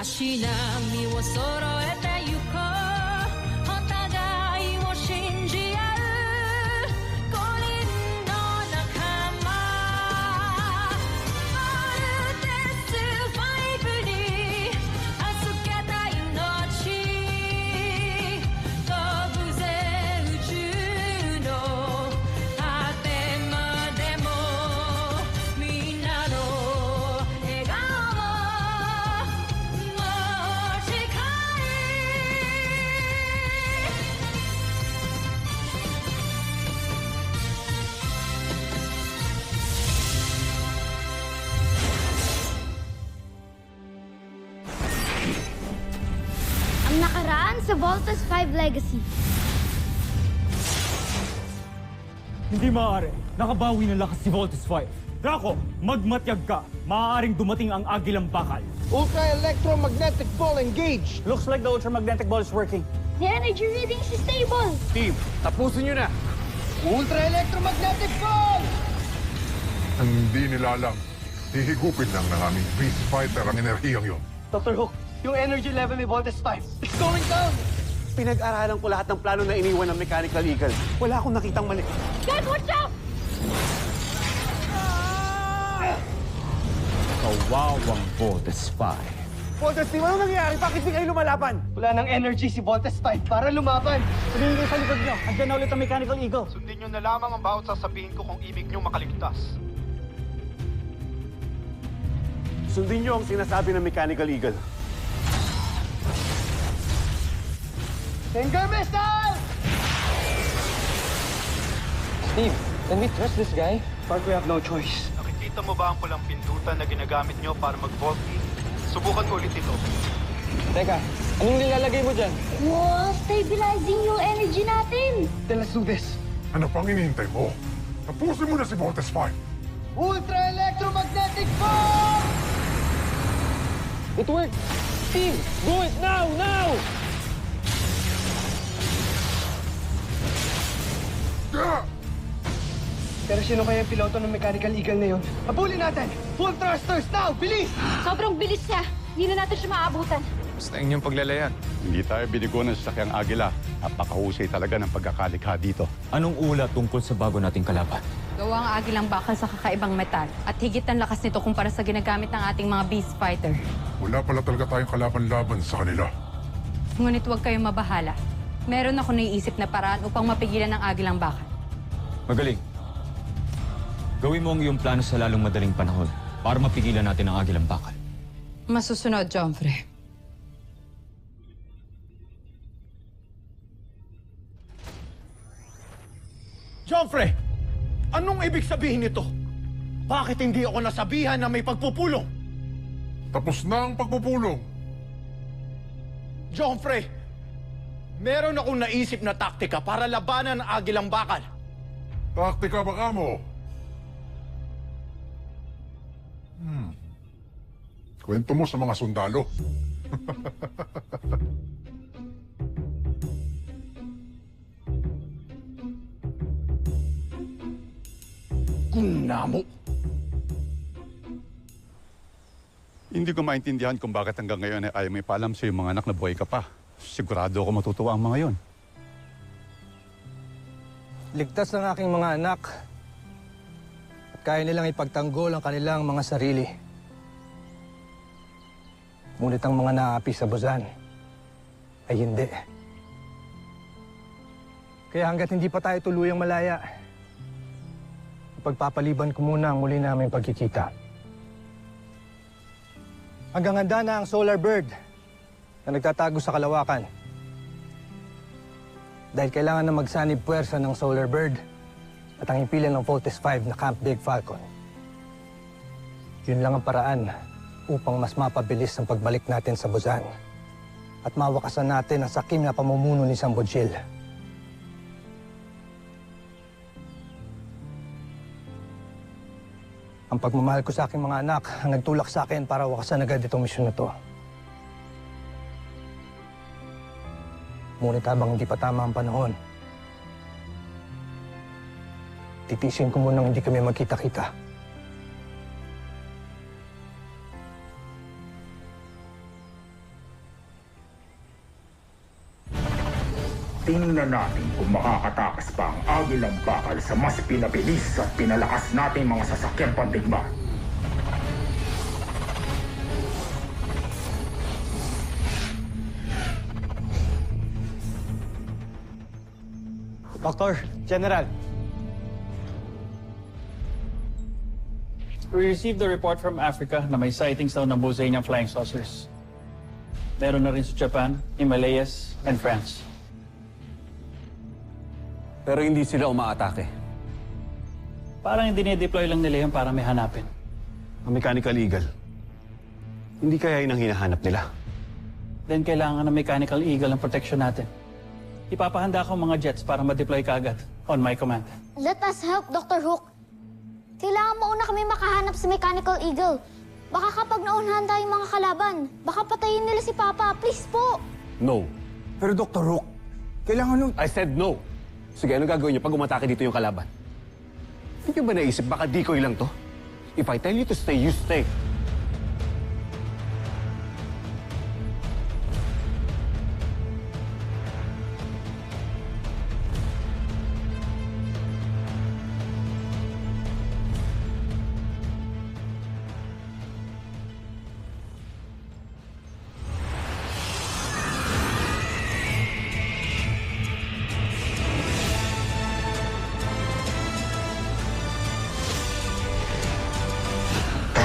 足並みを揃えてゆこうお互いを信じ合う五輪の仲間オルテス5に預けた命飛ぶぜ宇宙の果てまでもみんなの笑顔Ang nakaraan sa Voltes 5 Legacy. Hindi maaari. Nakabawi ng lakas si Voltes 5. Draco, magmatyag ka. Maaaring dumating ang Agilang Bakal. Ultra-electromagnetic ball engaged! Looks like the ultramagnetic ball is working. The energy reading is stable. Team, tapusin nyo na! Ultra-electromagnetic ball! Hindi nila alam. Hihigupin lang ng aming Beast Fighter ang enerhiyang yun. Dr. Hook, yung energy level ni Voltes 5, it's going down! Pinag-aralan ko lahat ng plano na iniwan ng Mechanical Eagle. Wala akong nakitang mali. Guys, watch out! Kawawang Voltes 5. Voltes Team, ano nangyayari? Bakit di kayo lumalaban? Wala ng energy si Voltes 5 para lumaban. Sabihin kayo sa likod nyo. Andiyan na ulit ang Mechanical Eagle. Sundin nyo na lamang ang bawat sasabihin ko kung ibig nyo makaligtas. Sundin nyo ang sinasabi ng Mechanical Eagle. Finger missile! Steve, can we trust this guy? Park, we have no choice. Nakikita mo ba ang pulang pindutan na ginagamit nyo para mag-vaulting? Subukan ko ulit ito. Teka, anong nilalagay mo dyan? Wow, stabilizing yung energy natin. Then let's do this. Ano pang inihintay mo? Tapusin mo na si Voltes 5. Ultra-electromagnetic ball! It worked! Steve, do it now! Now! Yeah! Pero sino kaya yung piloto ng Mechanical Eagle na yun? Habulin natin! Full thrusters now! Bilis! Sobrang bilis siya. Hindi na natin siya maabutan. Basta inyong paglalayan. Hindi tayo binigo ng sasakyang Agila. Napakahusay talaga ng pagkakalikha dito. Anong ulat tungkol sa bago nating kalaban? Gawa ang Agilang Bakal sa kakaibang metal at higit ang lakas nito kumpara sa ginagamit ng ating mga Beast Fighter. Wala pala talaga tayong kalaban-laban sa kanila. Ngunit huwag kayong mabahala. Meron ako naiisip na paraan upang mapigilan ang Agilang Bakal. Magaling. Gawin mo ang iyong plano sa lalong madaling panahon para mapigilan natin ang Agilang Bakal. Masusunod, Joffrey. Joffrey! Anong ibig sabihin nito? Bakit hindi ako nasabihan na may pagpupulong? Tapos na ang pagpupulong. Joffrey! Meron akong naisip na taktika para labanan ang Agilang Bakal. Taktika baka mo. Kwento mo sa mga sundalo. Kunamo! Hindi ko maintindihan kung bakit hanggang ngayon ay ayaw may paalam sa iyong mga anak na buhay ka pa. Sigurado ako matutuwa ang mga yon. Ligtas ng aking mga anak at kaya nilang ipagtanggol ang kanilang mga sarili. Ngunit ang mga naapi sa Buzan ay hindi. Kaya hanggat hindi pa tayo tuluyang malaya, ipagpapaliban ko muna ang muli naming pagkikita. Hanggang handa na ang Solar Bird na nagtatago sa kalawakan. Dahil kailangan na magsanib puwersa ng Solar Bird at ang himpilan ng Voltes 5 na Camp Big Falcon. Yun lang ang paraan upang mas mapabilis ang pagbalik natin sa Buzan at mawakasan natin ang sakim na pamumuno ni Sambojil. Ang pagmamahal ko sa aking mga anak ang nagtulak sa akin para wakasan agad itong misyon na to. Ngunit habang hindi pa tama ang panahon, titisin ko munang hindi kami magkita-kita. Tingnan natin kung makakatakas pa ang Agilang Bakal sa mas pinabilis at pinalakas nating mga sasakyang pandigma. Doctor, General, We received a report from Africa na may sightings daw ng Bosanian flying saucers. Meron na rin sa Japan, Himalayas, and France. pero hindi sila umaatake. Parang dinideploy lang nila yun para may hanapin. Ang Mechanical Eagle, hindi kaya yun ang hinahanap nila. Then kailangan ng Mechanical Eagle ang protection natin. Ipapahanda ko mga jets para ma-deploy kaagad on my command. Let us help, Dr. Hook. Kailangan mauna kami makahanap sa Mechanical Eagle. Baka kapag naunahan tayong mga kalaban, baka patayin nila si Papa. Please po! No. Pero Dr. Hook, kailangan nun... I said no. Sige, ano gagawin niyo pag umatake dito yung kalaban? Hindi niyo ba naisip baka decoy lang to? If I tell you to stay, you stay.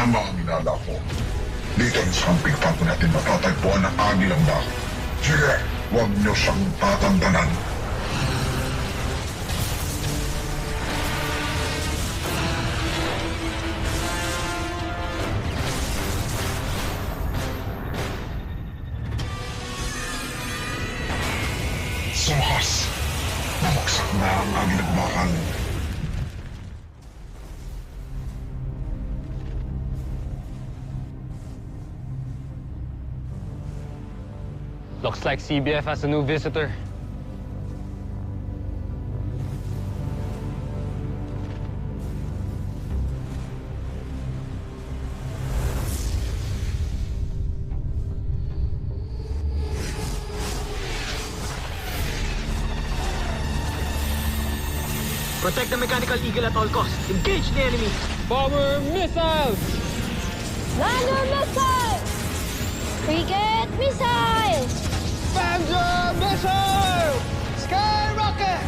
Tama ang inala ko. Dito sa camping pato natin matatagpuan ang Agilang Bakal. Sige, huwag niyo siyang tatantanan. Sumahas! Bumagsak na ang Agilang Bakal. Looks like CBF has a new visitor. Protect the Mechanical Eagle at all costs. Engage the enemy. Bomber missiles! Lander missile! Frigate missile! Panzer missile! Skyrocket!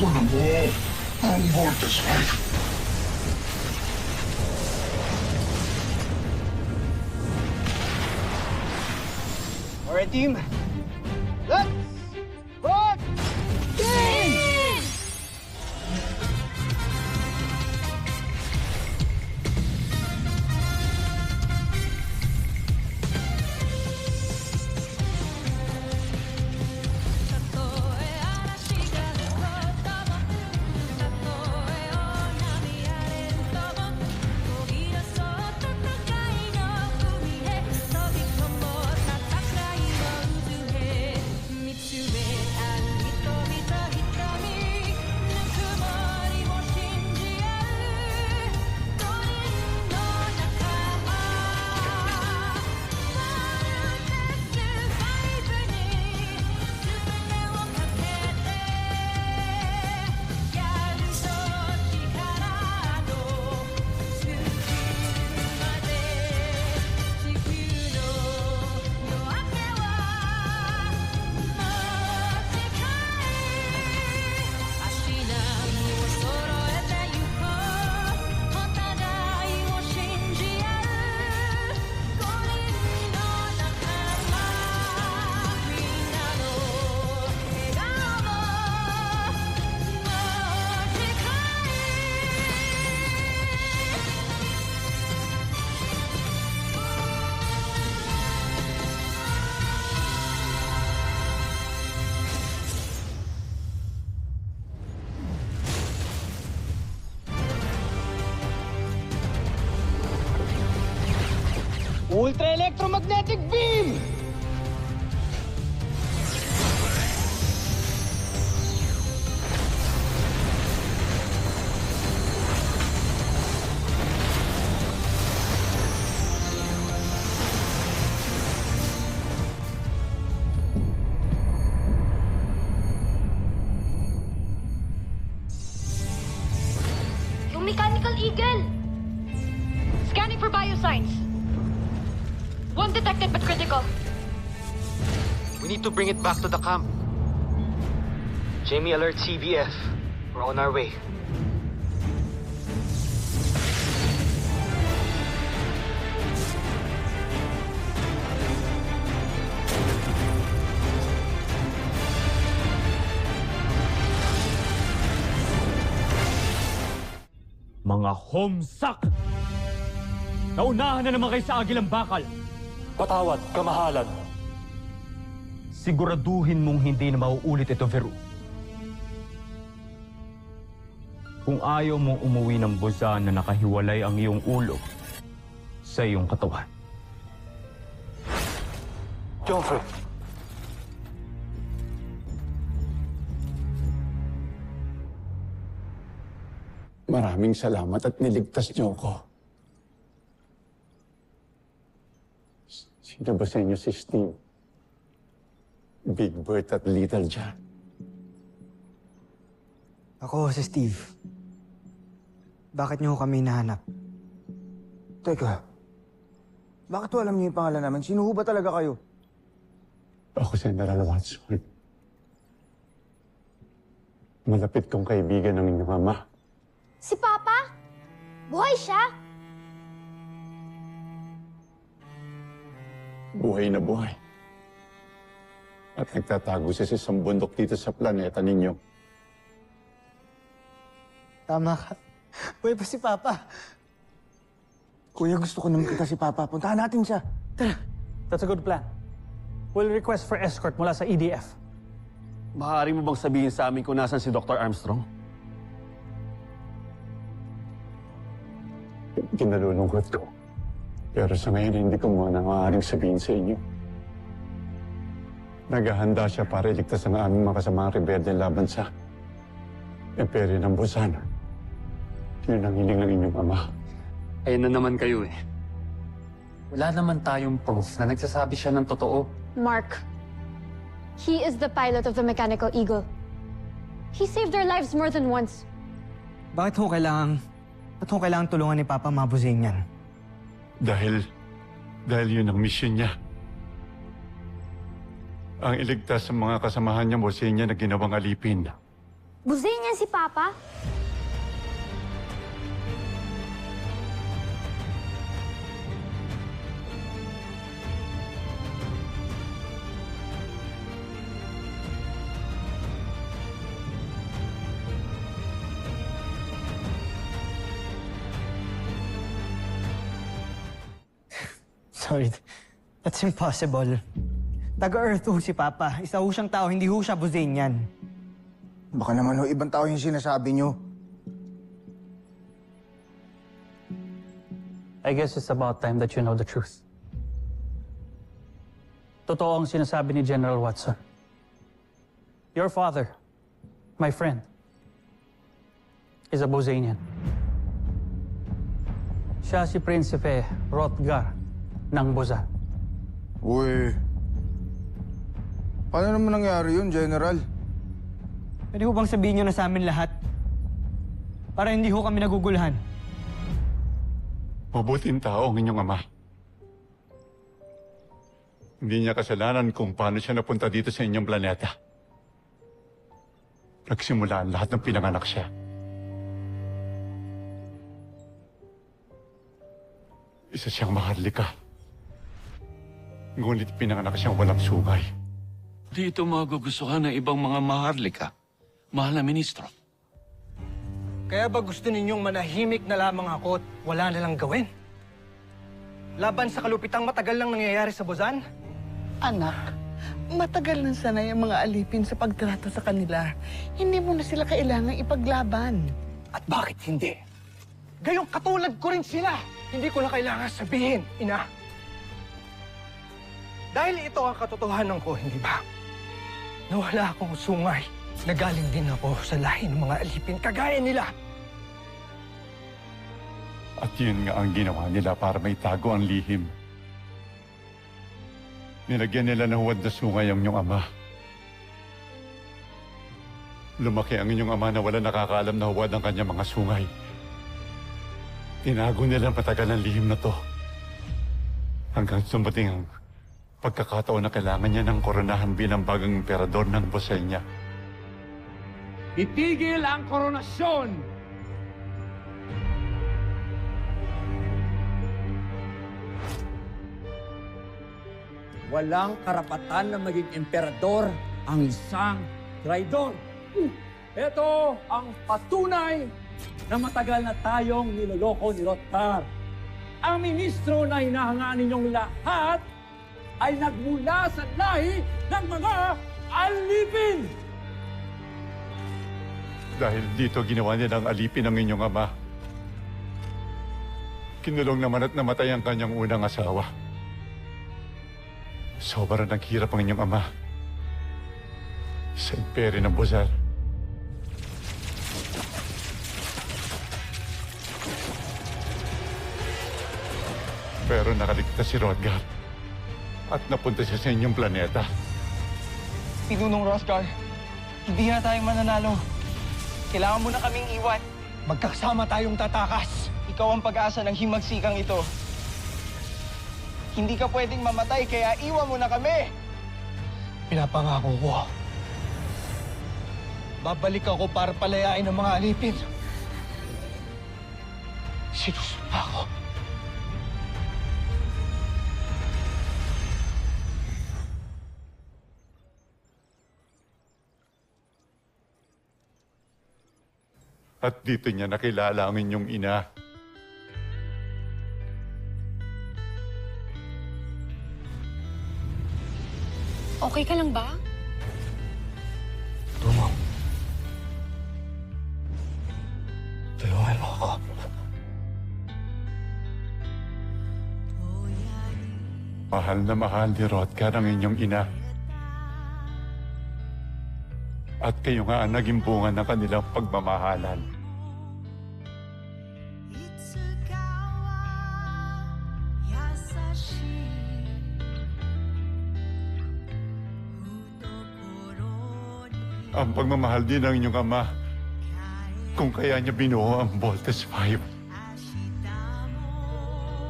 Tunan mo ang Voltes 5. Alright, team. Let's rock! Ultra electromagnetic beam! Scanning for biosigns. One detected but critical. We need to bring it back to the camp. Jamie, alert CBF. We're on our way. Mga homesuck! Naunahan na naman kayo sa Agilang Bakal. Patawad, kamahalan. Siguraduhin mong hindi na mauulit ito, Veru. Kung ayaw mong umuwi ng Busan na nakahiwalay ang iyong ulo sa iyong katawan. Joffrey. Maraming salamat at niligtas niyo ako. Sino ba sa inyo si Steve? Big Bert at Little John? Ako si Steve. Bakit niyo kami nahanap? Teka, bakit alam niyo yung pangalan namin? Sino ho ba talaga kayo? Ako si General Watson. Malapit kong kaibigan ng inyong ama. Si Papa? Buhay siya? Buhay na buhay. At nagtatago siya sa isang bundok dito sa planeta ninyo. Tama ka. Buhay pa si Papa. Kuya, gusto ko naman kita si Papa. Puntahan natin siya. Tara. That's a good plan. We'll request for escort mula sa EDF. Maaari mo bang sabihin sa amin kung nasan si Dr. Armstrong? Kinalulungkot ko. Pero sa ngayon, hindi ko muna maaaring sabihin sa inyo. Naghahanda siya para iligtas ang aming mga kasamang rebelde laban sa Imperyo ng Busan. Yun ang hiling ng inyong ama. Ayun na naman kayo eh. Wala naman tayong proof na nagsasabi siya ng totoo. Mark. He is the pilot of the Mechanical Eagle. He saved our lives more than once. Bakit ho kailangan tulungan ni Papa mabusin yan? Dahil yun ang mission niya. Ang iligtas sa mga kasamahan niya, Bosenya, na ginawang alipin. Busin niya si Papa? Sorry, that's impossible. Taga-Earth ho si Papa. Isa ho siyang tao, hindi ho siya Buzanian. Baka naman ho, ibang tao yung sinasabi niyo. I guess it's about time that you know the truth. Totoo ang sinasabi ni General Watson. Your father, my friend, is a Buzanian. Siya si Prinsipe Hrothgar ng Busan. Uy, paano naman nangyari yun, General? Pwede ho bang sabihin niyo na sa amin lahat? Para hindi ho kami nagugulahan. Mabuting tao ang inyong ama. Hindi niya kasalanan kung paano siya napunta dito sa inyong planeta. Nagsimula ang lahat ng pinanganak siya. Isa siyang maharlika. Ngunit pinanganak siyang walang sungay. Dito magugustuhan ng ibang mga maharlika, mahal na ministro. Kaya ba gusto ninyong manahimik na lamang ako at wala na lang gawin? Laban sa kalupitang matagal lang nangyayari sa Busan? Anak, matagal na sanay ang mga alipin sa pagtrato sa kanila. Hindi mo na sila kailangang ipaglaban. At bakit hindi? Gayong katulad ko rin sila. Hindi ko na kailangan sabihin, Ina. Dahil ito ang katotohanan ko, hindi ba? Nawala akong sungay. Nagaling din ako sa lahi ng mga alipin kagaya nila. At yun nga ang ginawa nila para may tago ang lihim. Nilagyan nila ng huwad na sungay ang inyong ama. Lumaki ang inyong ama na wala nakakaalam na huwad ang kanyang mga sungay. Tinago nila matagal ang lihim na to. Hanggang sumating ang pagkakataon na kailangan niya ng koronahan bilang bagong emperador ng Bosenya. Itigil ang koronasyon! Walang karapatan na maging emperador ang isang traidor. Ito ang patunay na matagal na tayong niloloko ni Rothgar. Ang ministro na hinahangaan ninyong lahat ay nagmula sa lahi ng mga alipin! Dahil dito ginawa nilang alipin ang inyong ama. Kinulong naman at namatay ang kanyang unang asawa. Sobrang naghirap ang inyong ama sa imperyo ng Bozal. Pero nakaligtas si Rothgar at napunta siya sa inyong planeta. Pinunong Rothgar, hindi na tayo mananalo. Kailangan mo na kaming iwan. Magkasama tayong tatakas. Ikaw ang pag-asa ng himagsikang ito. Hindi ka pwedeng mamatay, kaya iwan mo na kami! Pinapangako ko. Babalik ako para palayain ang mga alipin. Sinusumpa ko. At dito niya nakilala ang inyong ina. Okay ka lang ba? Tumong. Tulungan mo ako. Mahal na mahal ni Rothgar ang inyong ina. At kayo nga ang naging bunga ng kanilang pagmamahalan. Ang pagmamahal din ng inyong ama kung kaya niya binuo ang Voltes 5.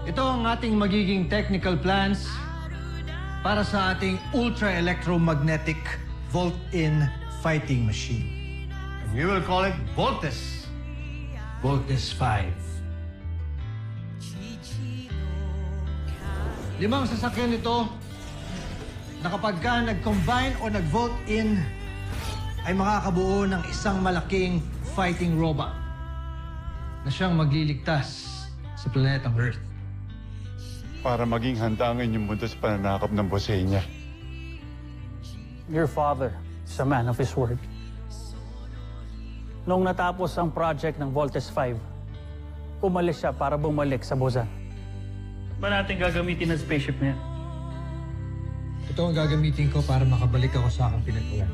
Ito ang ating magiging technical plans para sa ating ultra-electromagnetic Volt-in fighting machine. And we will call it Voltes. Voltes 5. 5 sasakyan ito na kapag ka nag-combine o nag-vote-in ay makakabuo ng isang malaking fighting robot na siyang magliligtas sa planetang Earth. Para maging handa ang inyong mundo sa pananakop ng Bosenya. Your father is a man of his word. Noong natapos ang project ng Voltes 5, umalis siya para bumalik sa Bozan. Ba natin gagamitin ang spaceship niya? Ito ang gagamitin ko para makabalik ako sa aking pinagmulan.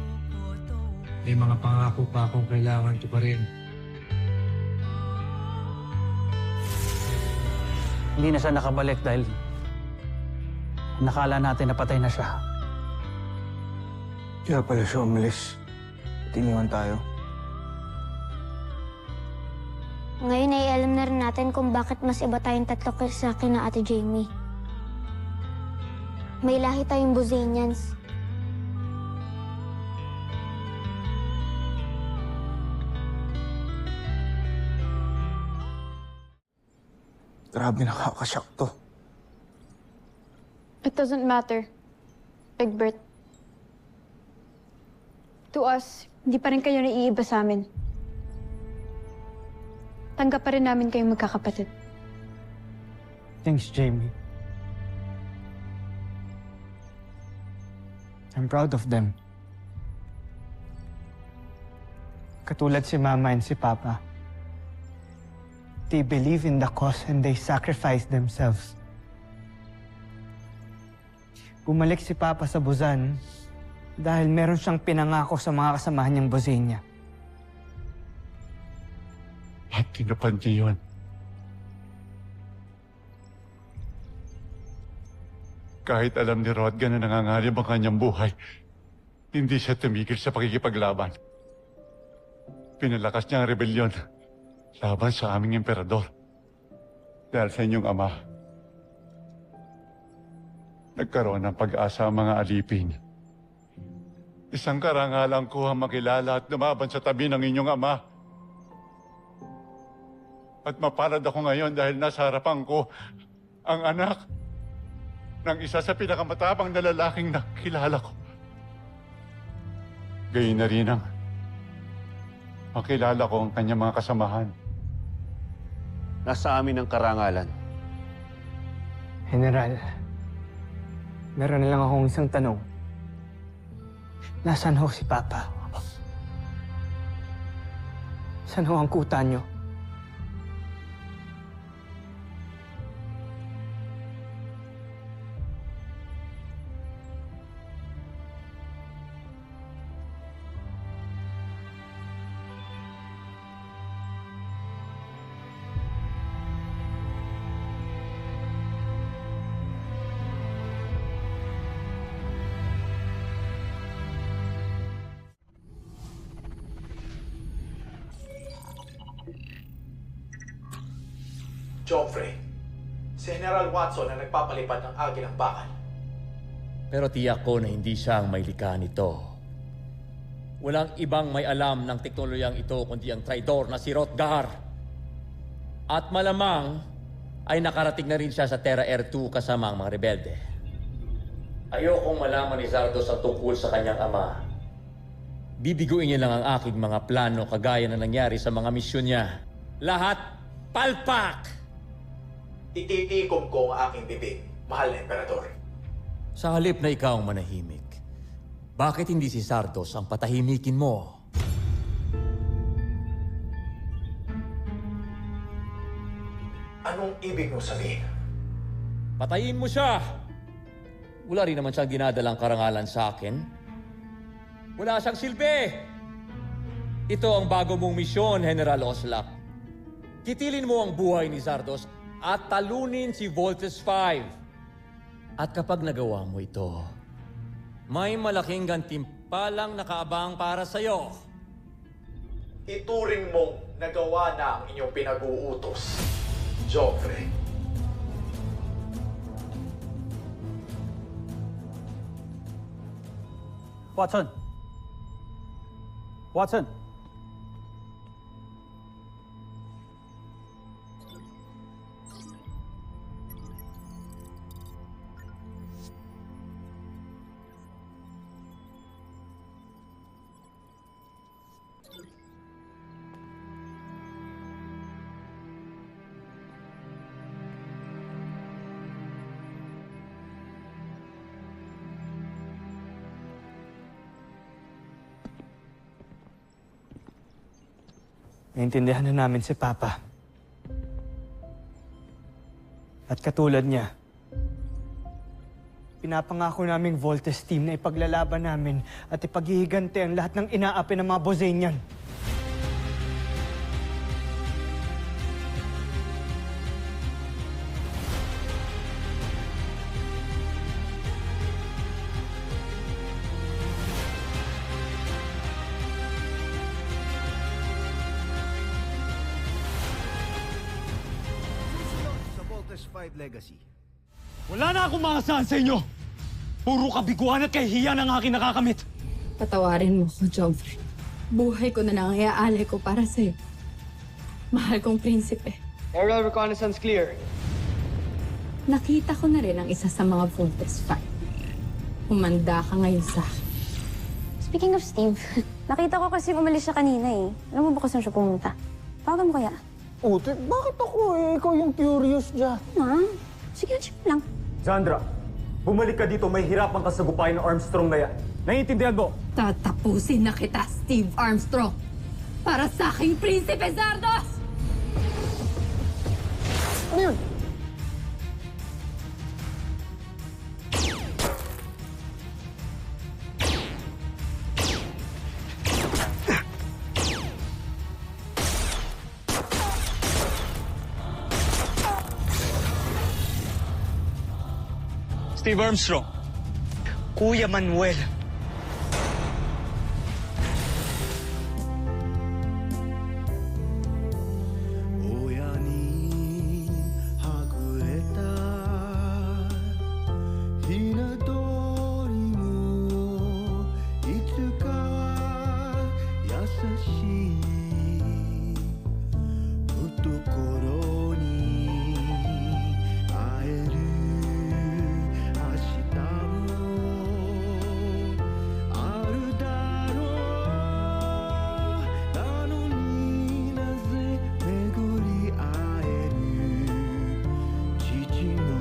May mga pangako pa akong kailangan tuparin. Hindi na siya nakabalik dahil nakala natin napatay na siya. Kaya pala siya umalis. Tiniwan tayo. Ngayon ay alam na rin natin kung bakit mas iba tayong tatlo kaysa sa akin na Ate Jamie. May lahi tayong Bozenians. Grabe, nakakashock to. It doesn't matter, Big Bert. To us, hindi pa rin kayo naiiba sa amin. Tanggap pa rin namin kayong magkakapatid. Thanks, Jamie. I'm proud of them. Katulad si Mama and si Papa. They believe in the cause and they sacrifice themselves. Bumalik si Papa sa Bozan dahil meron siyang pinangako sa mga kasamahan niyang Bosenya. At tinupad niya yun. Kahit alam ni Rothgar na nangangarib ang kanyang buhay, hindi siya tumigil sa pakikipaglaban. Pinalakas niya ang rebelyon laban sa aming emperador. Dahil sa inyong ama, nagkaroon ng pag-asa ang mga alipin. Isang karangalan ko ang makilala at lumaban sa tabi ng inyong ama. At mapalad ako ngayon dahil nasa harapan ko ang anak ng isa sa pinakamatabang na lalaking nakilala ko. Gayon na rin ang makilala ko ang kanyang mga kasamahan. Nasa amin ang karangalan. General, meron na lang akong isang tanong. Nasaan ho si Papa? Saan ho ang kuta niyo? Joffrey, si General Watson ang nagpapalipad ng Agilang Bakal. Pero tiyak ko na hindi siya ang may likha nito. Walang ibang may alam ng teknolohiyang ito kundi ang traidor na si Hrothgar. At malamang ay nakarating na rin siya sa Terra Air 2 kasama ang mga rebelde. Ayokong malaman ni Zardos ang tungkol sa kanyang ama. Bibiguin niya lang ang aking mga plano kagaya na nangyari sa mga misyon niya. Lahat palpak! Ititikom ko ang aking bibig, mahal na Emperador. Sa halip na ikaw ang manahimik, bakit hindi si Zardos ang patahimikin mo? Anong ibig mo sabihin? Patayin mo siya! Wala rin naman siyang dinadalang karangalan sa akin. Wala siyang silbi! Ito ang bago mong misyon, General Oslak. Kitilin mo ang buhay ni Zardos at talunin si Voltes 5. At kapag nagawa mo ito, may malaking gantimpalang nakaabang para sa'yo. Ituring mong nagawa na ang inyong pinag-uutos, Joffrey. Watson! Watson! Naintindihan na namin si Papa. At katulad niya, pinapangako naming Voltes team na ipaglalaban namin at ipaghihigante ang lahat ng inaapi ng mga Bosenian. Legacy. Wala na akong maasahan sa inyo! Puro kabiguan at kahihiyan ang aking nakakamit! Patawarin mo ko, Joffrey. Buhay ko na lang ang iaalay ko para sa'yo. Mahal kong prinsipe. Aerial reconnaissance clear. Nakita ko na rin ang isa sa mga Voltes 5. Umanda ka ngayon sa akin. Speaking of Steve, nakita ko kasi umalis siya kanina eh. Alam mo ba kung saan siya pumunta? Tawagan mo kaya? Ute, bakit ako eh? Ikaw yung curious dyan. Sige, check lang. Sandra, bumalik ka dito, may hirapan ka sa gupain ng Armstrong na yan. Naiintindihan mo? Tatapusin na kita, Steve Armstrong. Para sa aking Prinsipe Zardos! Ano yun? Steve Armstrong. Kuya Manuel. Gino.